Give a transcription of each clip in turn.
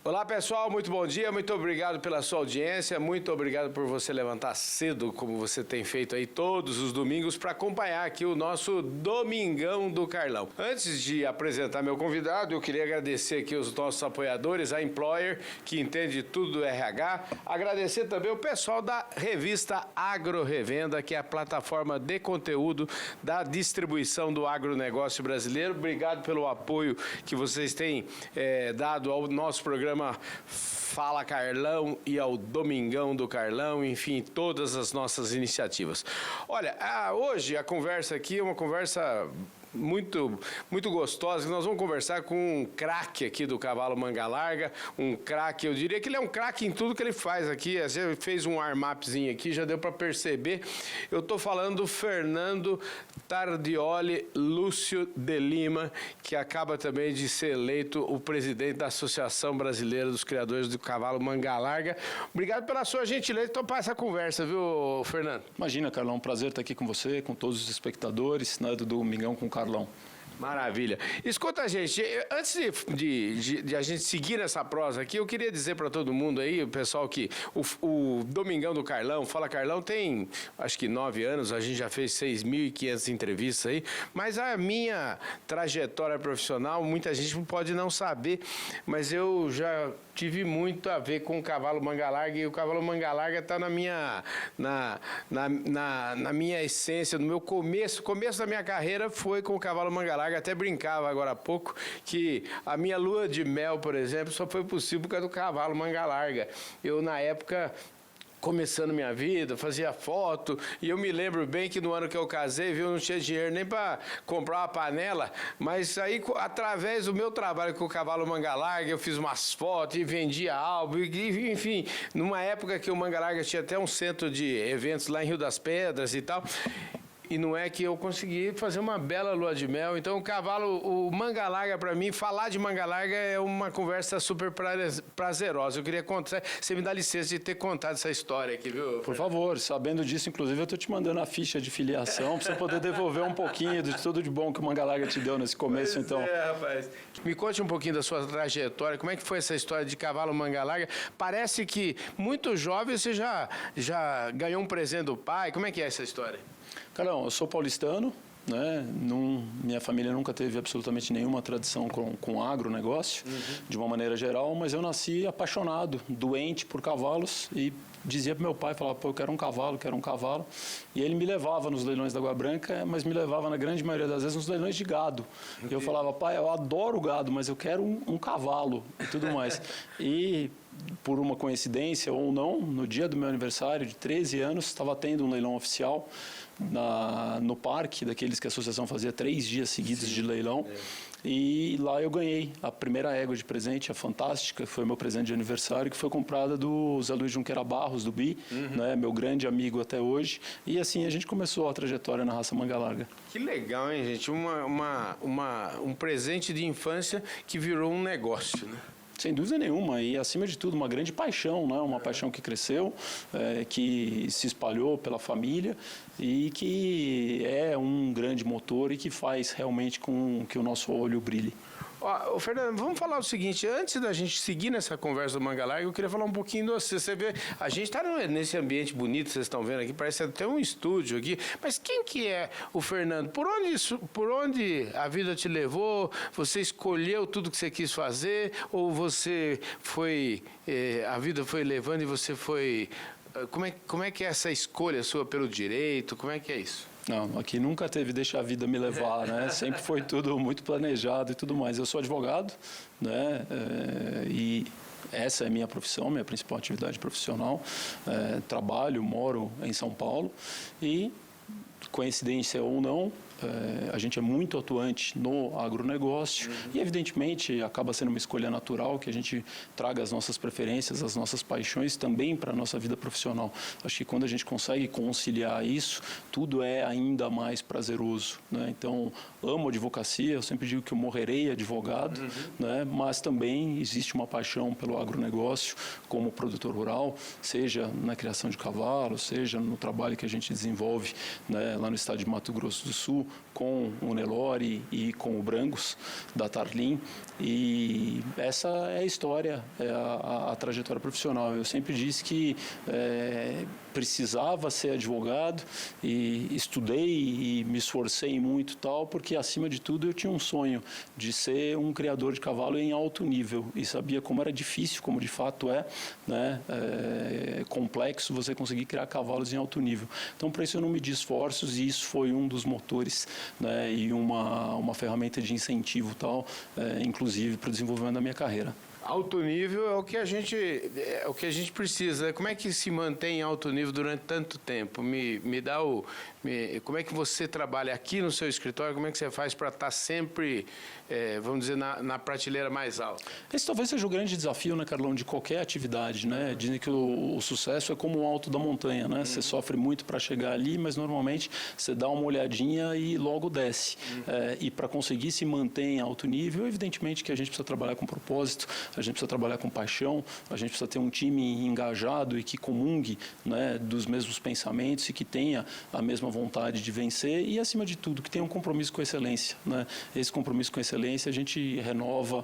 Olá pessoal, muito bom dia, muito obrigado pela sua audiência, muito obrigado por você levantar cedo, como você tem feito aí todos os domingos, para acompanhar aqui o nosso Domingão do Carlão. Antes de apresentar meu convidado, eu queria agradecer aqui os nossos apoiadores, a Employer, que entende tudo do RH, agradecer também o pessoal da revista Agro Revenda, que é a plataforma de conteúdo da distribuição do agronegócio brasileiro. Obrigado pelo apoio que vocês têm dado ao nosso programa Fala Carlão e ao Domingão do Carlão, enfim, todas as nossas iniciativas. Olha, hoje a conversa aqui é uma conversa muito gostosa. Nós vamos conversar com um craque aqui do cavalo manga larga, um craque, eu diria que ele é um craque em tudo que ele faz aqui. Você fez um warm-upzinho aqui, já deu para perceber. Eu estou falando do Fernando Tardioli Lúcio de Lima, que acaba também de ser eleito o presidente da Associação Brasileira dos Criadores do Cavalo Manga Larga. Obrigado pela sua gentileza de topar essa conversa, viu, Fernando? Imagina, Carlão, um prazer estar aqui com você, com todos os espectadores, né, do Domingão com o Carlão. Maravilha. Escuta, gente, antes de a gente seguir nessa prosa aqui, eu queria dizer para todo mundo aí, o pessoal, que o Domingão do Carlão, Fala Carlão, tem acho que 9 anos, a gente já fez 6.500 entrevistas aí, mas a minha trajetória profissional, muita gente pode não saber, mas eu já tive muito a ver com o cavalo manga larga, e o cavalo manga larga está na minha essência, no meu começo da minha carreira foi com o cavalo manga larga. Até brincava agora há pouco que a minha lua de mel, por exemplo, só foi possível por causa do cavalo manga larga. Eu, na época, começando minha vida, fazia foto, e eu me lembro bem que no ano que eu casei, viu, eu não tinha dinheiro nem para comprar uma panela, mas aí, através do meu trabalho com o cavalo manga larga, eu fiz umas fotos e vendia álbum, e, enfim, numa época que o manga larga tinha até um centro de eventos lá em Rio das Pedras e tal. E não é que eu consegui fazer uma bela lua de mel. Então, o manga larga, para mim, falar de manga larga é uma conversa super prazerosa. Eu queria contar, você me dá licença de ter contado essa história aqui, viu? Por favor, sabendo disso, inclusive, eu estou te mandando a ficha de filiação para você poder devolver um pouquinho de tudo de bom que o manga larga te deu nesse começo, pois então. Rapaz. Me conte um pouquinho da sua trajetória, como é que foi essa história de cavalo manga larga? Parece que muito jovem você já ganhou um presente do pai. Como é que é essa história? Carlão, eu sou paulistano, né? Minha família nunca teve absolutamente nenhuma tradição com agronegócio, de uma maneira geral, mas eu nasci apaixonado, doente por cavalos, e dizia para meu pai, falava, pô, eu quero um cavalo, e ele me levava nos leilões da Água Branca, mas me levava na grande maioria das vezes nos leilões de gado. E eu falava, pai, eu adoro gado, mas eu quero um cavalo e tudo mais. E por uma coincidência ou não, no dia do meu aniversário de 13 anos, estava tendo um leilão oficial no parque, daqueles que a associação fazia 3 dias seguidos de leilão. E lá eu ganhei a primeira égua de presente, a Fantástica, que foi o meu presente de aniversário, que foi comprada do Zé Luiz Junqueira Barros, do BI, né, meu grande amigo até hoje. E assim a gente começou a trajetória na raça manga larga. Que legal, hein, gente? Um presente de infância que virou um negócio, né? Sem dúvida nenhuma, e acima de tudo uma grande paixão, né? Uma paixão que cresceu, que se espalhou pela família e que é um grande motor e que faz realmente com que o nosso olho brilhe. Ó, Fernando, vamos falar o seguinte, antes da gente seguir nessa conversa do manga larga, eu queria falar um pouquinho de você vê, a gente está nesse ambiente bonito, vocês estão vendo aqui, parece até um estúdio aqui, mas quem que é o Fernando? Por onde a vida te levou? Você escolheu tudo que você quis fazer, ou você foi, a vida foi levando e você foi, como é que é essa escolha sua pelo direito, como é que é isso? Não, aqui nunca teve deixa a vida me levar, né? Sempre foi tudo muito planejado e tudo mais. Eu sou advogado, né? E essa é a minha profissão, minha principal atividade profissional. Trabalho, moro em São Paulo e, coincidência ou não, a gente é muito atuante no agronegócio e, evidentemente, acaba sendo uma escolha natural que a gente traga as nossas preferências, as nossas paixões também para a nossa vida profissional. Acho que quando a gente consegue conciliar isso, tudo é ainda mais prazeroso, né? Então, amo a advocacia, eu sempre digo que eu morrerei advogado, né? Mas também existe uma paixão pelo agronegócio como produtor rural, seja na criação de cavalos, seja no trabalho que a gente desenvolve, né, lá no estado de Mato Grosso do Sul, com o Nelore e com o Brangos, da Tarlin, e essa é a história, é a trajetória profissional. Eu sempre disse que precisava ser advogado e estudei e me esforcei muito tal, porque acima de tudo eu tinha um sonho de ser um criador de cavalo em alto nível e sabia como era difícil, como de fato é, né, complexo você conseguir criar cavalos em alto nível. Então, para isso eu não medi esforços e isso foi um dos motores, né, e uma ferramenta de incentivo tal, inclusive para o desenvolvimento da minha carreira. Alto nível é o que a gente precisa. Como é que se mantém em alto nível durante tanto tempo? Como é que você trabalha aqui no seu escritório? Como é que você faz para estar sempre, vamos dizer, na prateleira mais alta? Esse talvez seja o grande desafio, né, Carlão, de qualquer atividade, né? Dizem que o sucesso é como o alto da montanha, né? Você sofre muito para chegar ali, mas normalmente você dá uma olhadinha e logo desce. E para conseguir se manter em alto nível, evidentemente que a gente precisa trabalhar com propósito, a gente precisa trabalhar com paixão, a gente precisa ter um time engajado e que comungue, né, dos mesmos pensamentos e que tenha a mesma vontade de vencer e, acima de tudo, que tenha um compromisso com a excelência, né? Esse compromisso com a excelência a gente renova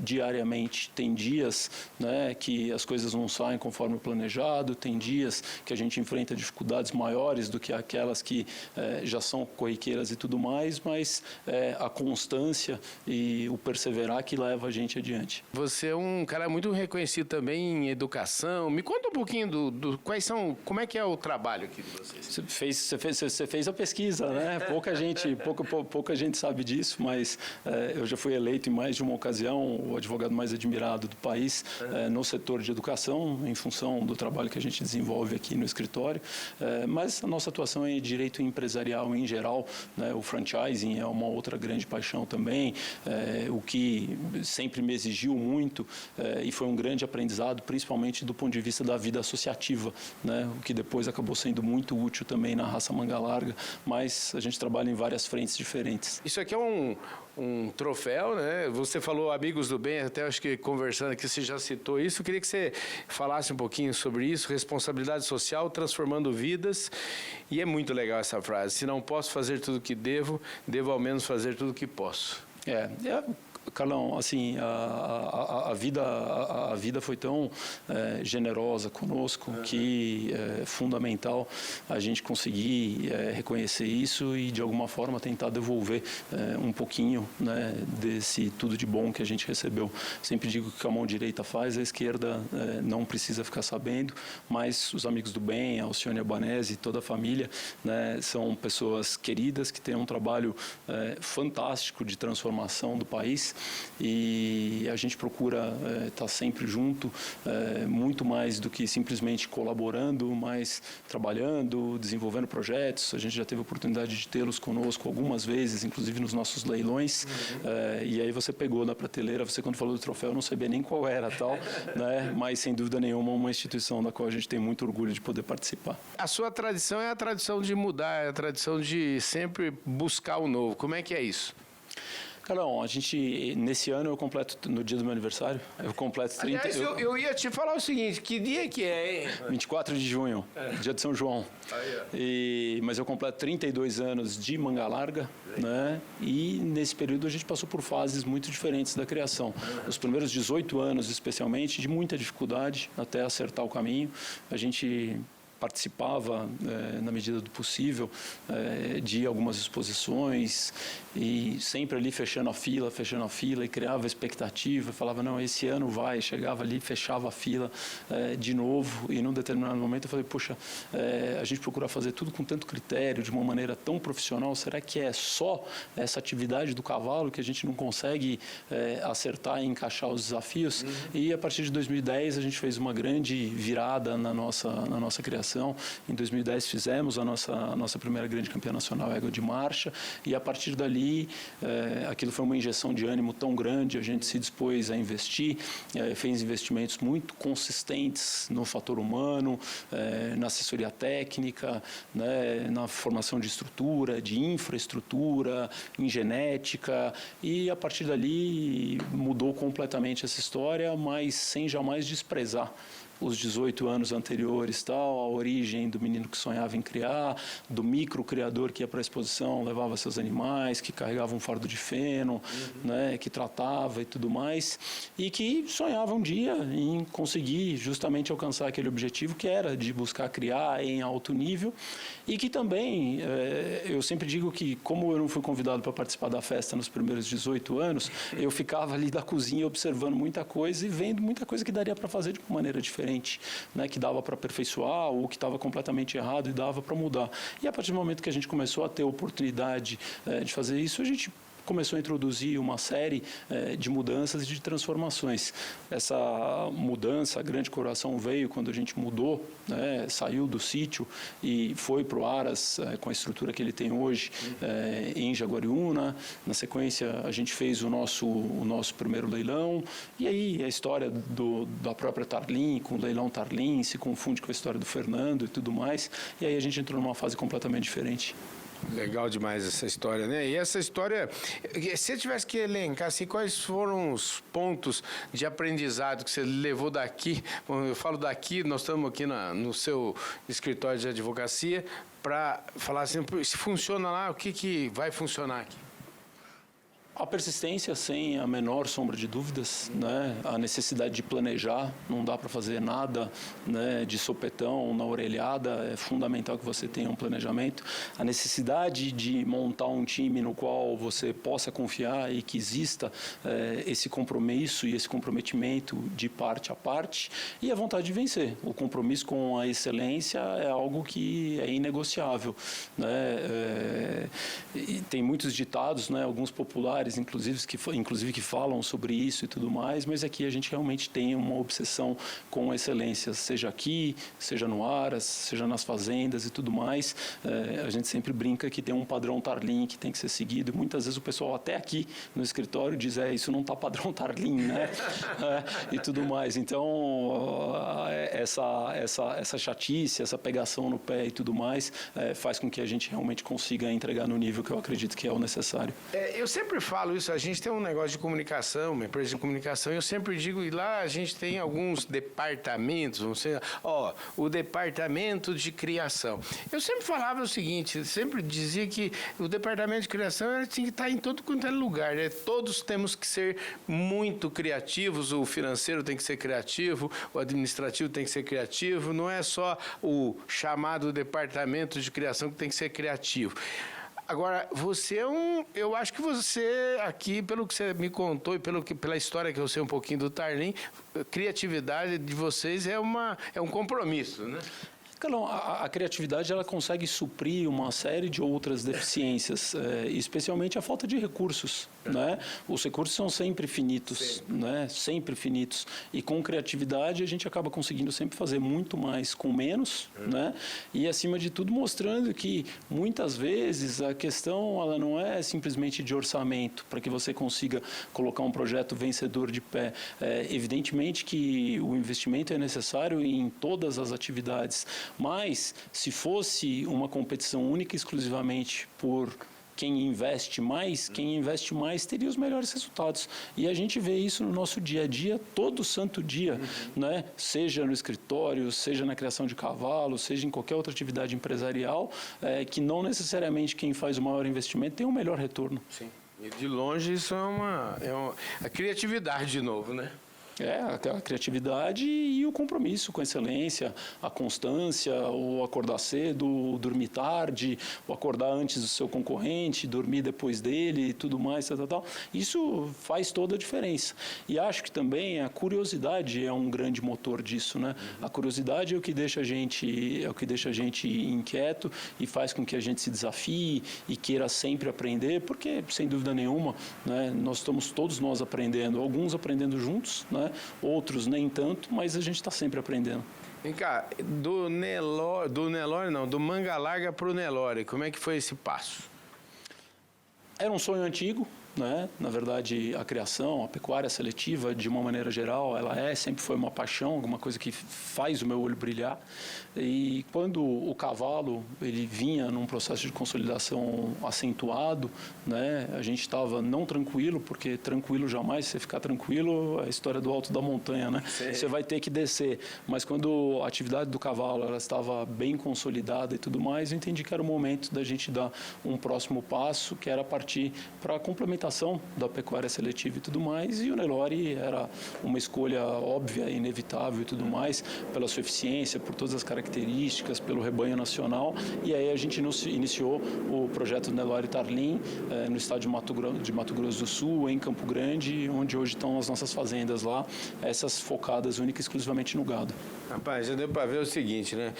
diariamente. Tem dias, né, que as coisas não saem conforme o planejado, tem dias que a gente enfrenta dificuldades maiores do que aquelas que já são corriqueiras e tudo mais, mas a constância e o perseverar que leva a gente adiante. Você é um cara muito reconhecido também em educação. Me conta um pouquinho como é que é o trabalho aqui de vocês? Você fez a pesquisa, né? Pouca gente sabe disso, mas eu já fui eleito em mais de uma ocasião o advogado mais admirado do país no setor de educação, em função do trabalho que a gente desenvolve aqui no escritório. Mas a nossa atuação é direito empresarial em geral, né? O franchising é uma outra grande paixão também, o que sempre me exigiu muito e foi um grande aprendizado, principalmente do ponto de vista da vida associativa, né? O que depois acabou sendo muito útil também na raça manga larga, mas a gente trabalha em várias frentes diferentes. Isso aqui é um troféu, né? Você falou Amigos do Bem, até acho que conversando aqui você já citou isso. Eu queria que você falasse um pouquinho sobre isso, responsabilidade social transformando vidas. E é muito legal essa frase, se não posso fazer tudo o que devo ao menos fazer tudo o que posso. Carlão, assim, a vida foi tão generosa conosco que é fundamental a gente conseguir reconhecer isso e, de alguma forma, tentar devolver um pouquinho, né, desse tudo de bom que a gente recebeu. Sempre digo que o que a mão direita faz, a esquerda não precisa ficar sabendo, mas os Amigos do Bem, a Alcione Albanese e toda a família, né, são pessoas queridas que têm um trabalho fantástico de transformação do país. E a gente procura estar sempre junto, muito mais do que simplesmente colaborando, mas trabalhando, desenvolvendo projetos. A gente já teve a oportunidade de tê-los conosco algumas vezes, inclusive nos nossos leilões. E aí você pegou na prateleira, você quando falou do troféu, eu não sabia nem qual era, tal, né? Mas sem dúvida nenhuma uma instituição da qual a gente tem muito orgulho de poder participar. A sua tradição é a tradição de mudar, é a tradição de sempre buscar o novo. Como é que é isso? Carlão, nesse ano eu completo, no dia do meu aniversário, eu completo 30... Aliás, eu ia te falar o seguinte, que dia que é, hein? 24 de junho, dia de São João. Mas eu completo 32 anos de manga larga, né? E nesse período a gente passou por fases muito diferentes da criação. Os primeiros 18 anos, especialmente, de muita dificuldade até acertar o caminho. A gente participava, na medida do possível, de algumas exposições e sempre ali fechando a fila e criava expectativa, falava, não, esse ano vai, chegava ali, fechava a fila de novo e num determinado momento eu falei, poxa, a gente procura fazer tudo com tanto critério, de uma maneira tão profissional, será que é só essa atividade do cavalo que a gente não consegue acertar e encaixar os desafios? E a partir de 2010 a gente fez uma grande virada na nossa criação. Em 2010 fizemos a nossa primeira grande campeã nacional égua de marcha e a partir dali aquilo foi uma injeção de ânimo tão grande, a gente se dispôs a investir, fez investimentos muito consistentes no fator humano, na assessoria técnica, né, na formação de estrutura, de infraestrutura, em genética e a partir dali mudou completamente essa história, mas sem jamais desprezar os 18 anos anteriores, tal, a origem do menino que sonhava em criar, do microcriador que ia para a exposição, levava seus animais, que carregava um fardo de feno, né, que tratava e tudo mais, e que sonhava um dia em conseguir justamente alcançar aquele objetivo que era de buscar criar em alto nível, e que também, eu sempre digo que, como eu não fui convidado para participar da festa nos primeiros 18 anos, eu ficava ali da cozinha observando muita coisa e vendo muita coisa que daria para fazer de uma maneira diferente, né, que dava para aperfeiçoar ou que estava completamente errado e dava para mudar. E a partir do momento que a gente começou a ter oportunidade de fazer isso, a gente começou a introduzir uma série de mudanças e de transformações. Essa mudança, a Grande Coração veio quando a gente mudou, né, saiu do sítio e foi para o Aras com a estrutura que ele tem hoje em Jaguariúna. Na sequência, a gente fez o nosso primeiro leilão, e aí a história da própria Tarlim, com o leilão Tarlim, se confunde com a história do Fernando e tudo mais, e aí a gente entrou numa fase completamente diferente. Legal demais essa história, né? E essa história, se você tivesse que elencar, assim, quais foram os pontos de aprendizado que você levou daqui? Bom, eu falo daqui, nós estamos aqui no seu escritório de advocacia, para falar assim, se funciona lá, o que vai funcionar aqui? A persistência, sem a menor sombra de dúvidas, né? A necessidade de planejar, não dá para fazer nada, né, de sopetão, na orelhada, é fundamental que você tenha um planejamento. A necessidade de montar um time no qual você possa confiar e que exista esse compromisso e esse comprometimento de parte a parte, e a vontade de vencer. O compromisso com a excelência é algo que é inegociável, né? E tem muitos ditados, né, alguns populares, inclusive que falam sobre isso e tudo mais, mas aqui a gente realmente tem uma obsessão com a excelência, seja aqui, seja no Aras, seja nas fazendas e tudo mais. A gente sempre brinca que tem um padrão Tarlim que tem que ser seguido, e muitas vezes o pessoal até aqui no escritório diz, isso não está padrão Tarlim, né? E tudo mais. Então, essa chatice, essa pegação no pé e tudo mais, faz com que a gente realmente consiga entregar no nível que eu acredito que é o necessário. Eu sempre falo isso, a gente tem um negócio de comunicação, uma empresa de comunicação, eu sempre digo, e lá a gente tem alguns departamentos, o departamento de criação. Eu sempre falava o seguinte, sempre dizia que o departamento de criação tinha que estar em todo quanto é lugar, né? Todos temos que ser muito criativos, o financeiro tem que ser criativo, o administrativo tem que ser criativo, não é só o chamado departamento de criação que tem que ser criativo. Agora, eu acho que você aqui, pelo que você me contou e pela história que eu sei um pouquinho do Tarlim, criatividade de vocês é um compromisso, né? Carlão, a criatividade ela consegue suprir uma série de outras deficiências, especialmente a falta de recursos, né? Os recursos são sempre finitos, né? Sempre finitos. E com criatividade a gente acaba conseguindo sempre fazer muito mais com menos, né? E acima de tudo mostrando que muitas vezes a questão ela não é simplesmente de orçamento para que você consiga colocar um projeto vencedor de pé. Evidentemente que o investimento é necessário em todas as atividades. Mas, se fosse uma competição única e exclusivamente por quem investe mais teria os melhores resultados. E a gente vê isso no nosso dia a dia, todo santo dia, né? Seja no escritório, seja na criação de cavalos, seja em qualquer outra atividade empresarial, que não necessariamente quem faz o maior investimento tem o melhor retorno. Sim. E de longe isso é a criatividade de novo, né? A criatividade e o compromisso com a excelência, a constância, o acordar cedo, o dormir tarde, o acordar antes do seu concorrente, dormir depois dele e tudo mais, tal. Isso faz toda a diferença. E acho que também a curiosidade é um grande motor disso, né? A curiosidade é o que deixa a gente inquieto e faz com que a gente se desafie e queira sempre aprender, porque, sem dúvida nenhuma, né, todos nós aprendendo, alguns aprendendo juntos, né? Outros nem tanto, mas a gente está sempre aprendendo. Vem cá, do Manga Larga para o Nelore, como é que foi esse passo? Era um sonho antigo, né? Na verdade, a criação, a pecuária seletiva, de uma maneira geral, sempre foi uma paixão, alguma coisa que faz o meu olho brilhar. E quando o cavalo ele vinha num processo de consolidação acentuado, né? A gente estava não tranquilo, porque tranquilo jamais, você ficar tranquilo, é a história do alto da montanha, né? Sim. Você vai ter que descer. Mas quando a atividade do cavalo ela estava bem consolidada e tudo mais, eu entendi que era o momento da gente dar um próximo passo, que era partir para a complementação da pecuária seletiva e tudo mais. E o Nelore era uma escolha óbvia, inevitável e tudo mais, pela sua eficiência, por todas as características, pelo rebanho nacional. E aí a gente iniciou o projeto Nelore Tarlim no estado de Mato Grosso do Sul, em Campo Grande, onde hoje estão as nossas fazendas lá, essas focadas única e exclusivamente no gado. Rapaz, já deu para ver o seguinte, né?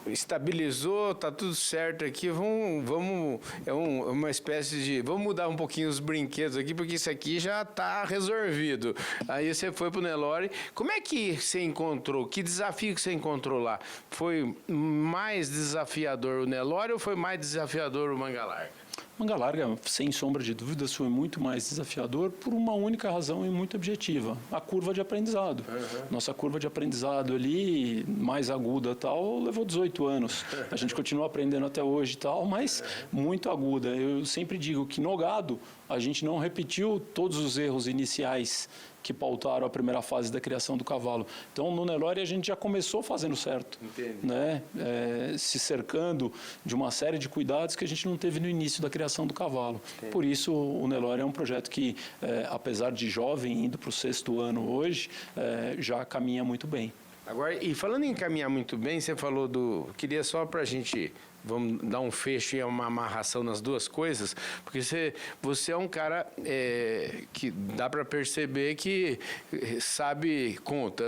Estabilizou, tá tudo certo aqui, uma espécie de... Vamos mudar um pouquinho os brinquedos aqui, porque isso aqui já está resolvido. Aí você foi para o Nelore. Como é que você encontrou? Que desafio que você encontrou lá? Foi mais desafiador o Nelore ou foi mais desafiador o Manga Larga? Manga Larga, sem sombra de dúvidas, foi muito mais desafiador por uma única razão e muito objetiva: a curva de aprendizado. Nossa curva de aprendizado ali, mais aguda e tal, levou 18 anos. A gente continua aprendendo até hoje e tal, mas muito aguda. Eu sempre digo que no gado, a gente não repetiu todos os erros iniciais que pautaram a primeira fase da criação do cavalo. Então, no Nelore, a gente já começou fazendo certo. Né? Se cercando de uma série de cuidados que a gente não teve no início da criação do cavalo. Entendi. Por isso, o Nelore é um projeto que, apesar de jovem, indo para o 6º ano hoje, já caminha muito bem. Agora, e falando em caminhar muito bem, você falou do... Queria só para a gente... Vamos dar um fecho e uma amarração nas duas coisas, porque você é um cara que dá para perceber que sabe conta.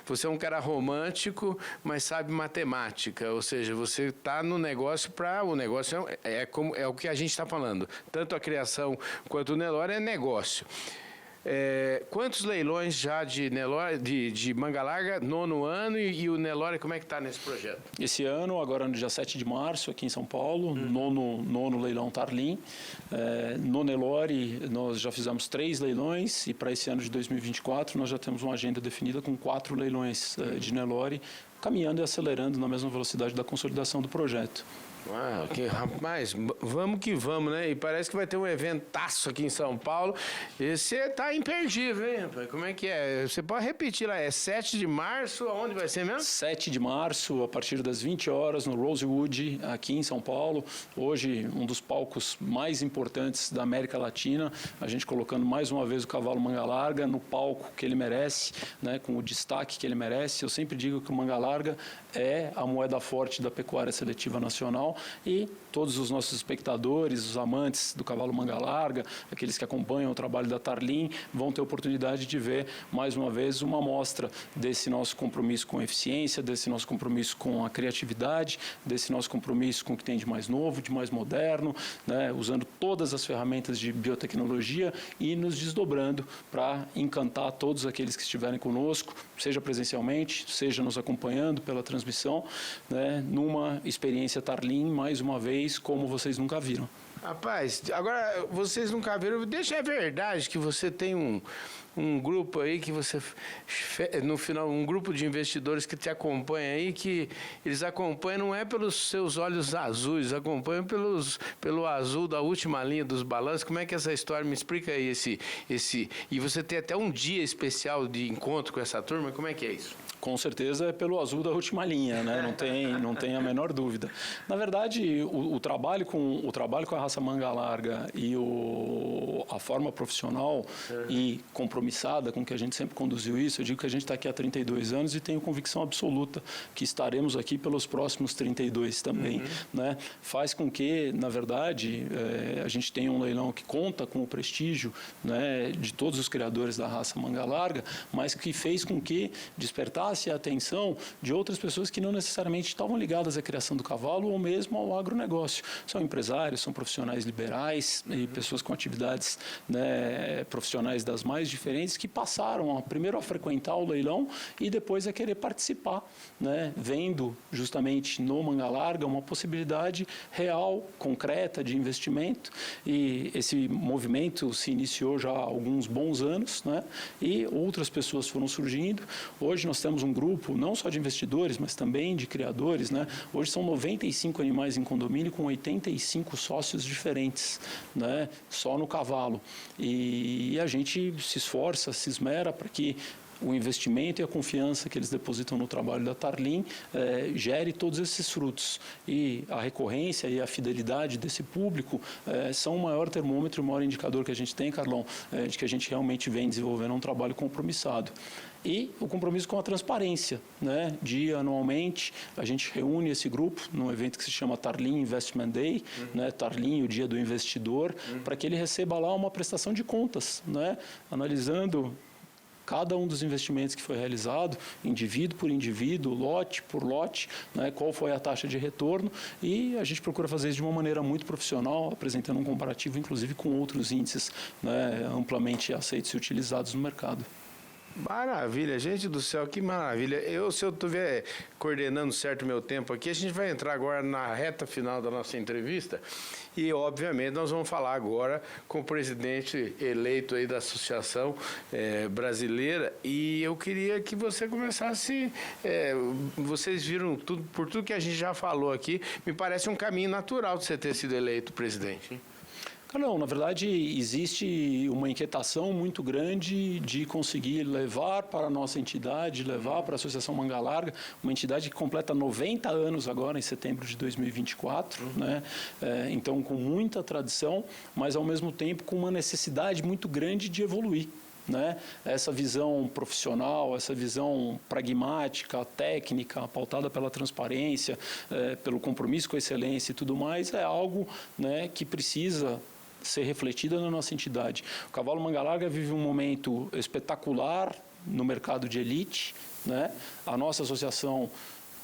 Você é um cara romântico, mas sabe matemática, ou seja, você está no negócio para... O negócio é o que a gente está falando. Tanto a criação quanto o Nelore é negócio. Quantos leilões já de Nelore, de Manga Larga, 9º ano, e o Nelore, como é que está nesse projeto? Esse ano, agora no dia 7 de março, aqui em São Paulo, nono leilão Tarlim. No Nelore, nós já fizemos 3 leilões, e para esse ano de 2024, nós já temos uma agenda definida com 4 leilões de Nelore, caminhando e acelerando na mesma velocidade da consolidação do projeto. Rapaz, vamos que vamos, né? E parece que vai ter um eventaço aqui em São Paulo. E você tá imperdível, hein, rapaz? Como é que é? Você pode repetir lá, 7 de março, aonde vai ser mesmo? 7 de março, a partir das 20 horas, no Rosewood, aqui em São Paulo. Hoje, um dos palcos mais importantes da América Latina. A gente colocando mais uma vez o cavalo Manga Larga no palco que ele merece, né? Com o destaque que ele merece. Eu sempre digo que o Manga Larga é a moeda forte da pecuária seletiva nacional. E todos os nossos espectadores, os amantes do cavalo Manga Larga, aqueles que acompanham o trabalho da Tarlim, vão ter oportunidade de ver, mais uma vez, uma amostra desse nosso compromisso com a eficiência, desse nosso compromisso com a criatividade, desse nosso compromisso com o que tem de mais novo, de mais moderno, né, usando todas as ferramentas de biotecnologia e nos desdobrando para encantar todos aqueles que estiverem conosco, seja presencialmente, seja nos acompanhando pela transmissão, né, numa experiência Tarlim, mais uma vez, como vocês nunca viram. Rapaz, agora vocês nunca viram, é verdade que você tem um grupo aí que você, no final, um grupo de investidores que te acompanha aí, que eles acompanham não é pelos seus olhos azuis, acompanham pelo azul da última linha dos balanços. Como é que é essa história? Me explica aí e você tem até um dia especial de encontro com essa turma, como é que é isso? Com certeza é pelo azul da última linha, né? Não tem a menor dúvida. Na verdade, o trabalho com a raça Manga Larga e a forma profissional e compromissada com que a gente sempre conduziu isso, eu digo que a gente está aqui há 32 anos e tenho convicção absoluta que estaremos aqui pelos próximos 32 também, né? Faz com que, na verdade, a gente tenha um leilão que conta com o prestígio, né, de todos os criadores da raça Manga Larga, mas que fez com que despertasse a atenção de outras pessoas que não necessariamente estavam ligadas à criação do cavalo ou mesmo ao agronegócio. São empresários, são profissionais liberais e pessoas com atividades né, profissionais das mais diferentes que passaram primeiro a frequentar o leilão e depois a querer participar, né, vendo justamente no Manga Larga uma possibilidade real, concreta de investimento, e esse movimento se iniciou já há alguns bons anos, né, e outras pessoas foram surgindo. Hoje nós temos um grupo não só de investidores, mas também de criadores, né? Hoje são 95 animais em condomínio com 85 sócios diferentes, né, só no cavalo. E a gente se esforça, se esmera para que o investimento e a confiança que eles depositam no trabalho da Tarlin gere todos esses frutos. E a recorrência e a fidelidade desse público são o maior termômetro, o maior indicador que a gente tem, Carlão, de que a gente realmente vem desenvolvendo um trabalho compromissado. E o compromisso com a transparência, né? Anualmente, a gente reúne esse grupo num evento que se chama Tarlin Investment Day, né? Tarlin, o Dia do Investidor, para que ele receba lá uma prestação de contas, né? Analisando cada um dos investimentos que foi realizado, indivíduo por indivíduo, lote por lote, né, qual foi a taxa de retorno, e a gente procura fazer isso de uma maneira muito profissional, apresentando um comparativo, inclusive, com outros índices, né, amplamente aceitos e utilizados no mercado. Maravilha, gente do céu, que maravilha. Se eu estiver coordenando certo o meu tempo aqui, a gente vai entrar agora na reta final da nossa entrevista e, obviamente, nós vamos falar agora com o presidente eleito aí da Associação Brasileira, e eu queria que você começasse, vocês viram por tudo que a gente já falou aqui, me parece um caminho natural de você ter sido eleito presidente, hein? Não, na verdade, existe uma inquietação muito grande de conseguir levar para a nossa entidade, levar para a Associação Manga Larga, uma entidade que completa 90 anos agora, em setembro de 2024, né? Então, com muita tradição, mas, ao mesmo tempo, com uma necessidade muito grande de evoluir, né? Essa visão profissional, essa visão pragmática, técnica, pautada pela transparência, pelo compromisso com a excelência e tudo mais, é algo, né, que precisa ser refletida na nossa entidade. O cavalo Manga Larga vive um momento espetacular no mercado de elite, né? A nossa associação,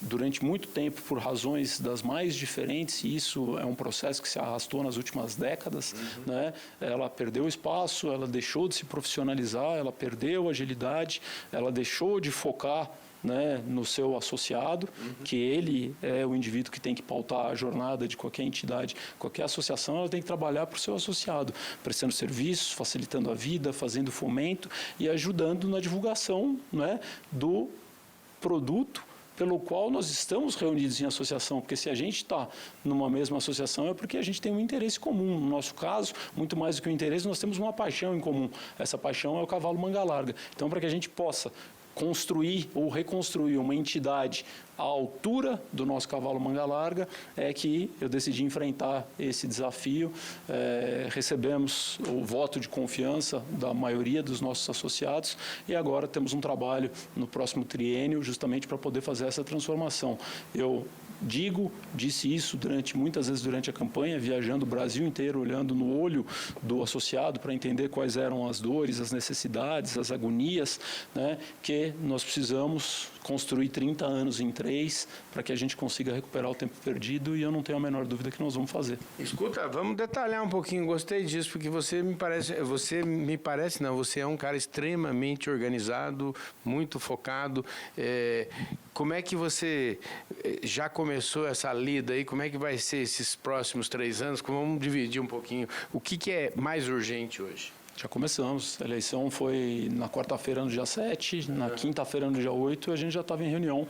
durante muito tempo, por razões das mais diferentes, e isso é um processo que se arrastou nas últimas décadas, né? Ela perdeu espaço, ela deixou de se profissionalizar, ela perdeu agilidade, ela deixou de focar, né, no seu associado, que ele é o indivíduo que tem que pautar a jornada de qualquer entidade, qualquer associação, ela tem que trabalhar para o seu associado, prestando serviços, facilitando a vida, fazendo fomento e ajudando na divulgação, né, do produto pelo qual nós estamos reunidos em associação, porque se a gente está numa mesma associação é porque a gente tem um interesse comum. No nosso caso, muito mais do que um interesse, nós temos uma paixão em comum. Essa paixão é o cavalo Manga Larga. Então, para que a gente possa construir ou reconstruir uma entidade à altura do nosso cavalo Manga Larga, é que eu decidi enfrentar esse desafio. Recebemos o voto de confiança da maioria dos nossos associados e agora temos um trabalho no próximo triênio justamente para poder fazer essa transformação. Eu disse isso muitas vezes durante a campanha, viajando o Brasil inteiro, olhando no olho do associado para entender quais eram as dores, as necessidades, as agonias, né, que nós precisamos construir 30 anos em 3 para que a gente consiga recuperar o tempo perdido, e eu não tenho a menor dúvida que nós vamos fazer. Escuta, vamos detalhar um pouquinho, gostei disso, porque você é um cara extremamente organizado, muito focado. Como é que você já começou essa lida aí? Como é que vai ser esses próximos 3 anos? Vamos dividir um pouquinho. O que é mais urgente hoje? Já começamos. A eleição foi na quarta-feira, no dia 7, na quinta-feira, no dia 8, a gente já estava em reunião,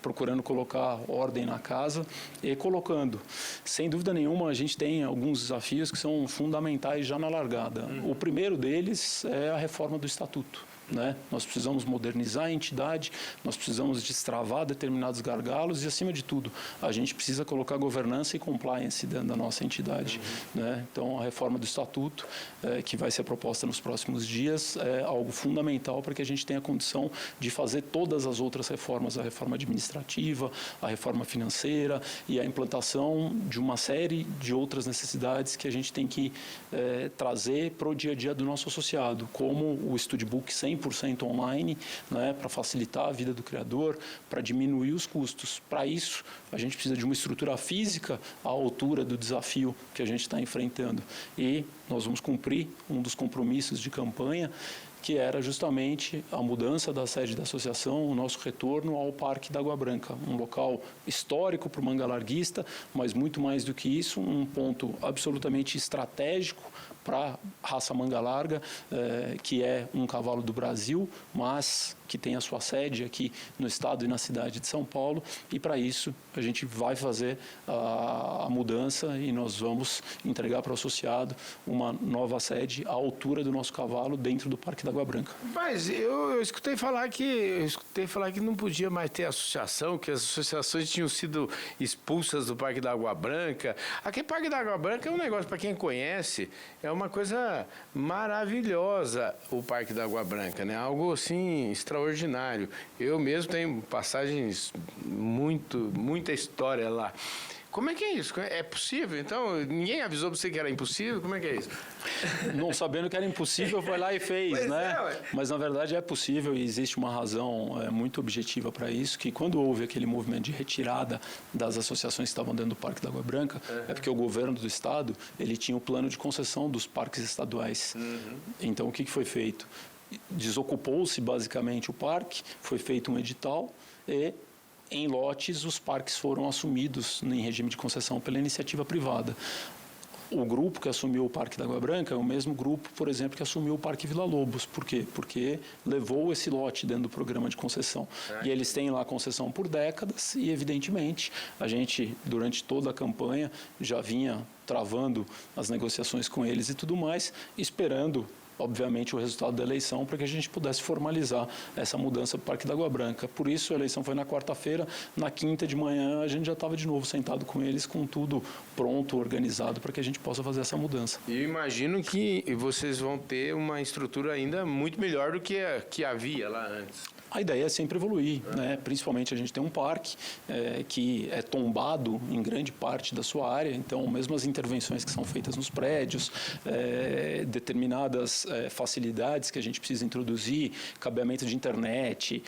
procurando colocar ordem na casa e colocando. Sem dúvida nenhuma, a gente tem alguns desafios que são fundamentais já na largada. O primeiro deles é a reforma do Estatuto, né? Nós precisamos modernizar a entidade, nós precisamos destravar determinados gargalos e, acima de tudo, a gente precisa colocar governança e compliance dentro da nossa entidade, né? Então, a reforma do Estatuto, que vai ser proposta nos próximos dias, é algo fundamental para que a gente tenha condição de fazer todas as outras reformas, a reforma administrativa, a reforma financeira e a implantação de uma série de outras necessidades que a gente tem que trazer para o dia a dia do nosso associado, como o Studbook 100% 100% online, né, para facilitar a vida do criador, para diminuir os custos. Para isso, a gente precisa de uma estrutura física à altura do desafio que a gente está enfrentando. E nós vamos cumprir um dos compromissos de campanha, que era justamente a mudança da sede da associação, o nosso retorno ao Parque da Água Branca, um local histórico para o manga larguista, mas muito mais do que isso, um ponto absolutamente estratégico para a raça manga larga, que é um cavalo do Brasil, mas que tem a sua sede aqui no estado e na cidade de São Paulo, e para isso a gente vai fazer a mudança e nós vamos entregar para o associado uma nova sede à altura do nosso cavalo dentro do Parque da Água Branca. Mas eu escutei falar que não podia mais ter associação, que as associações tinham sido expulsas do Parque da Água Branca. Aquele Parque da Água Branca é um negócio, para quem conhece, é uma coisa maravilhosa, o Parque da Água Branca, né? Algo assim extraordinário. Eu mesmo tenho passagens, muita história lá. Como é que é isso? É possível? Então, ninguém avisou para você que era impossível? Como é que é isso? Não sabendo que era impossível, foi lá e fez, pois né? É, mas, na verdade, é possível e existe uma razão muito objetiva para isso, que quando houve aquele movimento de retirada das associações que estavam dentro do Parque da Água Branca, é porque o governo do estado, ele tinha o plano de concessão dos parques estaduais. Então, o que foi feito? Desocupou-se, basicamente, o parque, foi feito um edital e em lotes, os parques foram assumidos em regime de concessão pela iniciativa privada. O grupo que assumiu o Parque da Água Branca é o mesmo grupo, por exemplo, que assumiu o Parque Vila Lobos. Por quê? Porque levou esse lote dentro do programa de concessão. E eles têm lá concessão por décadas e, evidentemente, a gente, durante toda a campanha, já vinha travando as negociações com eles e tudo mais, esperando obviamente, o resultado da eleição para que a gente pudesse formalizar essa mudança para o Parque da Água Branca. Por isso, a eleição foi na quarta-feira. Na quinta de manhã, a gente já estava de novo sentado com eles, com tudo pronto, organizado, para que a gente possa fazer essa mudança. E imagino que vocês vão ter uma estrutura ainda muito melhor do que havia lá antes. A ideia é sempre evoluir, né? Principalmente a gente tem um parque que é tombado em grande parte da sua área, então mesmo as intervenções que são feitas nos prédios, determinadas facilidades que a gente precisa introduzir, cabeamento de internet,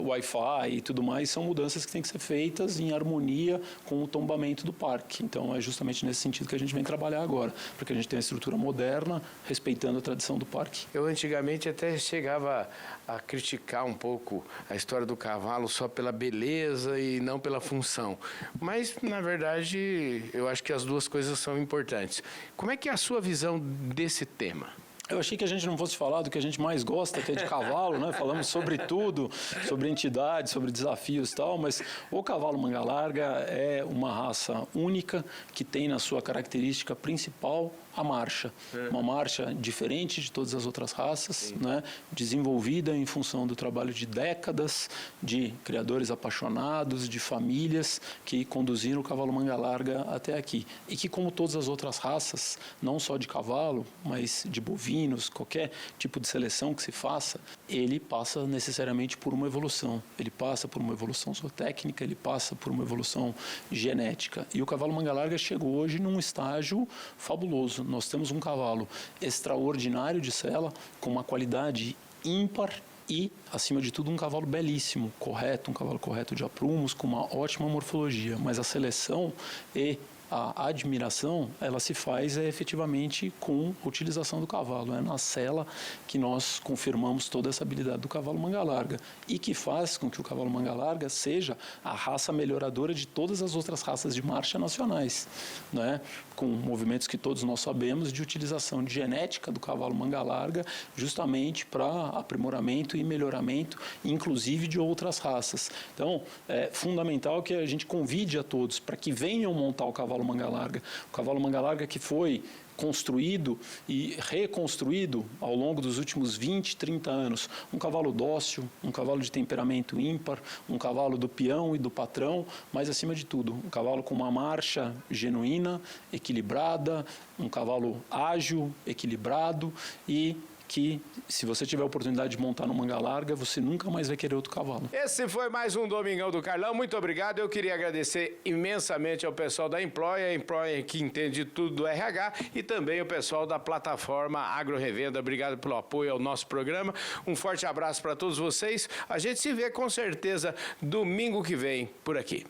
Wi-Fi e tudo mais, são mudanças que têm que ser feitas em harmonia com o tombamento do parque. Então é justamente nesse sentido que a gente vem trabalhar agora, para que a gente tenha uma estrutura moderna, respeitando a tradição do parque. Eu antigamente até chegava a criticar um pouco a história do cavalo só pela beleza e não pela função. Mas, na verdade, eu acho que as duas coisas são importantes. Como é que é a sua visão desse tema? Eu achei que a gente não fosse falar do que a gente mais gosta, que é de cavalo, né? Falamos sobre tudo, sobre entidades, sobre desafios e tal, mas o cavalo manga larga é uma raça única que tem na sua característica principal a marcha. Uma marcha diferente de todas as outras raças, né? Desenvolvida em função do trabalho de décadas de criadores apaixonados, de famílias que conduziram o cavalo manga larga até aqui. E que, como todas as outras raças, não só de cavalo, mas de bovinos, qualquer tipo de seleção que se faça, ele passa necessariamente por uma evolução. Ele passa por uma evolução zootécnica, ele passa por uma evolução genética. E o cavalo manga larga chegou hoje num estágio fabuloso. Nós temos um cavalo extraordinário de sela, com uma qualidade ímpar e, acima de tudo, um cavalo belíssimo, correto, um cavalo correto de aprumos, com uma ótima morfologia. Mas a seleção e a admiração, ela se faz efetivamente com a utilização do cavalo. É na sela que nós confirmamos toda essa habilidade do cavalo manga larga e que faz com que o cavalo manga larga seja a raça melhoradora de todas as outras raças de marcha nacionais, né? Com movimentos que todos nós sabemos de utilização de genética do cavalo manga larga justamente para aprimoramento e melhoramento, inclusive de outras raças. Então, é fundamental que a gente convide a todos para que venham montar o cavalo manga larga. O cavalo manga larga que foi construído e reconstruído ao longo dos últimos 20, 30 anos. Um cavalo dócil, um cavalo de temperamento ímpar, um cavalo do peão e do patrão, mas, acima de tudo, um cavalo com uma marcha genuína, equilibrada, um cavalo ágil, equilibrado e que, se você tiver a oportunidade de montar no manga larga, você nunca mais vai querer outro cavalo. Esse foi mais um Domingão do Carlão. Muito obrigado. Eu queria agradecer imensamente ao pessoal da Employer, a Employer que entende tudo do RH, e também o pessoal da plataforma Agro Revenda. Obrigado pelo apoio ao nosso programa. Um forte abraço para todos vocês. A gente se vê com certeza domingo que vem por aqui.